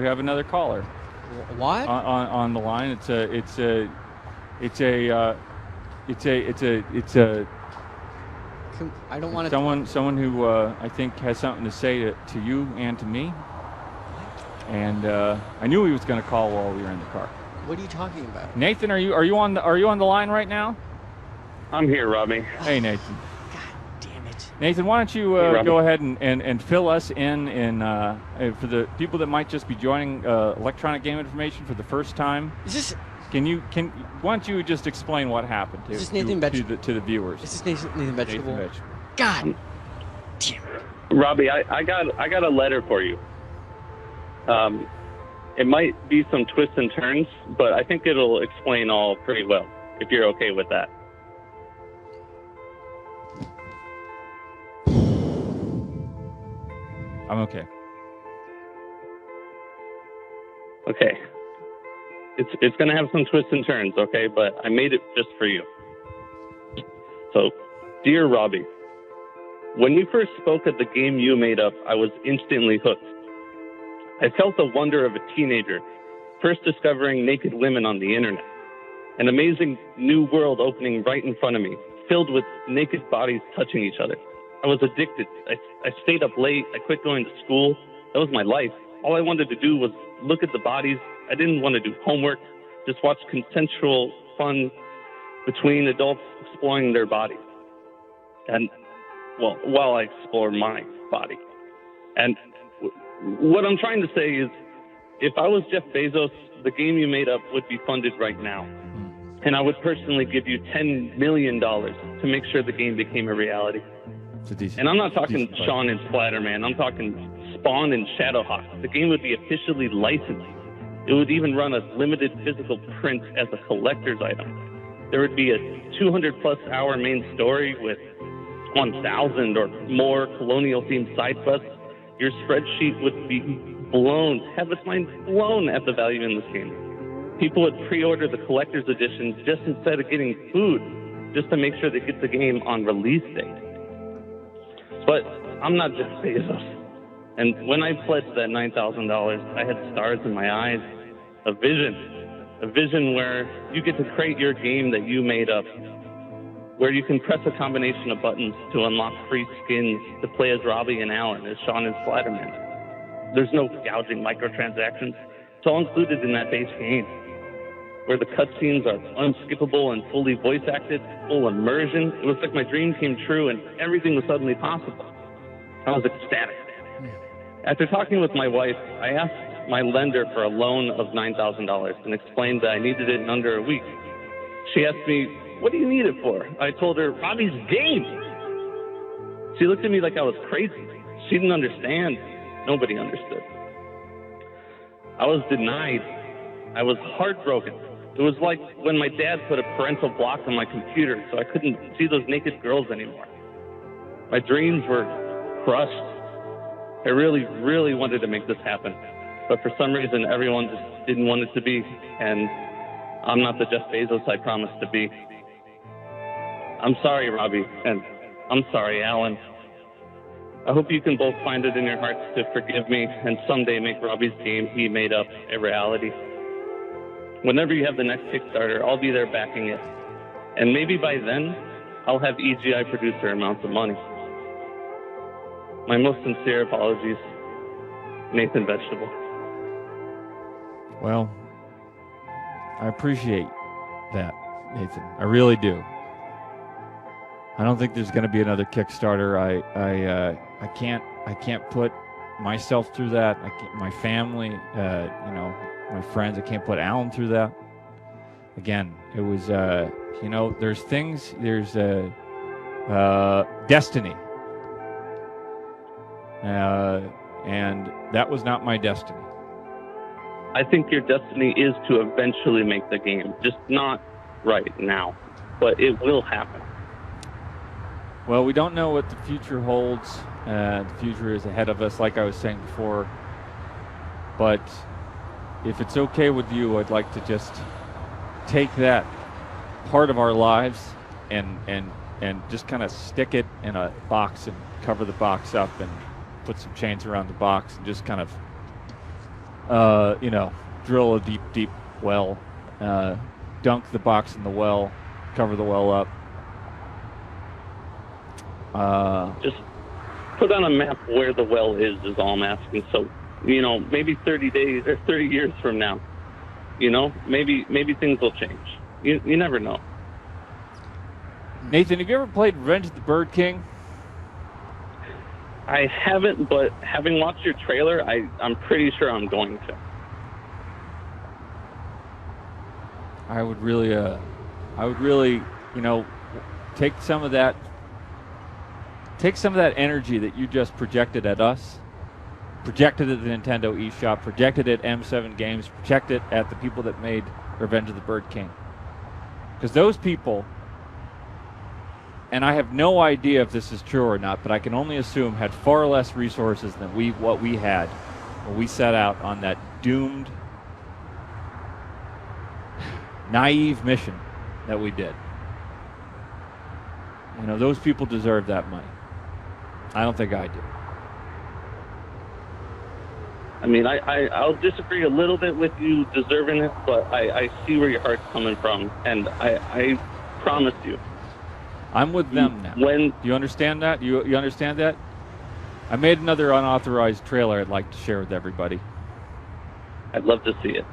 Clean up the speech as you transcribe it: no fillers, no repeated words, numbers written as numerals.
another caller. What? On the line. It's a I don't want to. someone who I think has something to say to you and to me. And I knew he was going to call while we were in the car. What are you talking about? Nathan, are you on the line right now? I'm here, Robby. Hey, Nathan. God damn it. Nathan, why don't you go ahead and fill us in for the people that might just be joining electronic game information for the first time? Is this? Why don't you just explain what happened to the viewers? Is this Nathan Vegetable? Nathan Vegetable. God damn it. Robby, I got a letter for you. It might be some twists and turns, but I think it'll explain all pretty well, if you're okay with that. I'm okay. Okay. It's going to have some twists and turns, okay? But I made it just for you. So, dear Robby, when you first spoke of the game you made up, I was instantly hooked. I felt the wonder of a teenager, first discovering naked women on the internet. An amazing new world opening right in front of me, filled with naked bodies touching each other. I was addicted. I stayed up late. I quit going to school. That was my life. All I wanted to do was look at the bodies. I didn't want to do homework, just watch consensual fun between adults exploring their bodies. And, well, while I explore my body. And what I'm trying to say is, if I was Jeff Bezos, the game you made up would be funded right now. And I would personally give you $10 million to make sure the game became a reality. And I'm not talking Sean and Splatterman. I'm talking Spawn and Shadowhawk. The game would be officially licensed. It would even run a limited physical print as a collector's item. There would be a 200-plus hour main story with 1,000 or more colonial-themed side quests. Your spreadsheet would be blown, have its mind blown at the value in this game. People would pre-order the collector's edition just instead of getting food, just to make sure they get the game on release date. But I'm not Jeff Bezos. And when I pledged that $9,000, I had stars in my eyes, a vision where you get to create your game that you made up, where you can press a combination of buttons to unlock free skins to play as Robby and Alan, as Sean and Splatterman. There's no gouging microtransactions. It's all included in that base game, where the cutscenes are unskippable and fully voice acted, full immersion. It was like my dream came true and everything was suddenly possible. I was ecstatic. After talking with my wife, I asked my lender for a loan of $9,000 and explained that I needed it in under a week. She asked me, "What do you need it for?" I told her, "Robby's game." She looked at me like I was crazy. She didn't understand. Nobody understood. I was denied. I was heartbroken. It was like when my dad put a parental block on my computer so I couldn't see those naked girls anymore. My dreams were crushed. I really, really wanted to make this happen. But for some reason, everyone just didn't want it to be. And I'm not the Jeff Bezos I promised to be. I'm sorry, Robby, and I'm sorry, Alan. I hope you can both find it in your hearts to forgive me and someday make Robby's game he made up a reality. Whenever you have the next Kickstarter, I'll be there backing it. And maybe by then, I'll have EGI producer amounts of money. My most sincere apologies, Nathan Vegetable. Well, I appreciate that, Nathan. I really do. I don't think there's going to be another Kickstarter. I can't put myself through that. My family, my friends. I can't put Alan through that. Again, it was there's things. There's destiny, and that was not my destiny. I think your destiny is to eventually make the game, just not right now, but it will happen. Well, we don't know what the future holds. The future is ahead of us, like I was saying before. But if it's okay with you, I'd like to just take that part of our lives and just kind of stick it in a box and cover the box up and put some chains around the box and just kind of drill a deep, deep well, dunk the box in the well, cover the well up. Just put on a map where the well is all I'm asking. So, maybe 30 days or 30 years from now, maybe things will change. You never know. Nathan, have you ever played Revenge of the Bird King? I haven't, but having watched your trailer, I'm pretty sure I'm going to. I would really, take some of that energy that you just projected at us, projected at the Nintendo eShop, projected at M7 Games, projected at the people that made Revenge of the Bird King. Because those people, and I have no idea if this is true or not, but I can only assume had far less resources than what we had when we set out on that doomed, naive mission that we did. Those people deserve that money. I don't think I do. I mean, I'll disagree a little bit with you deserving it, but I see where your heart's coming from, and I promise you. I'm with them now. Do you understand that? You understand that? I made another unauthorized trailer I'd like to share with everybody. I'd love to see it.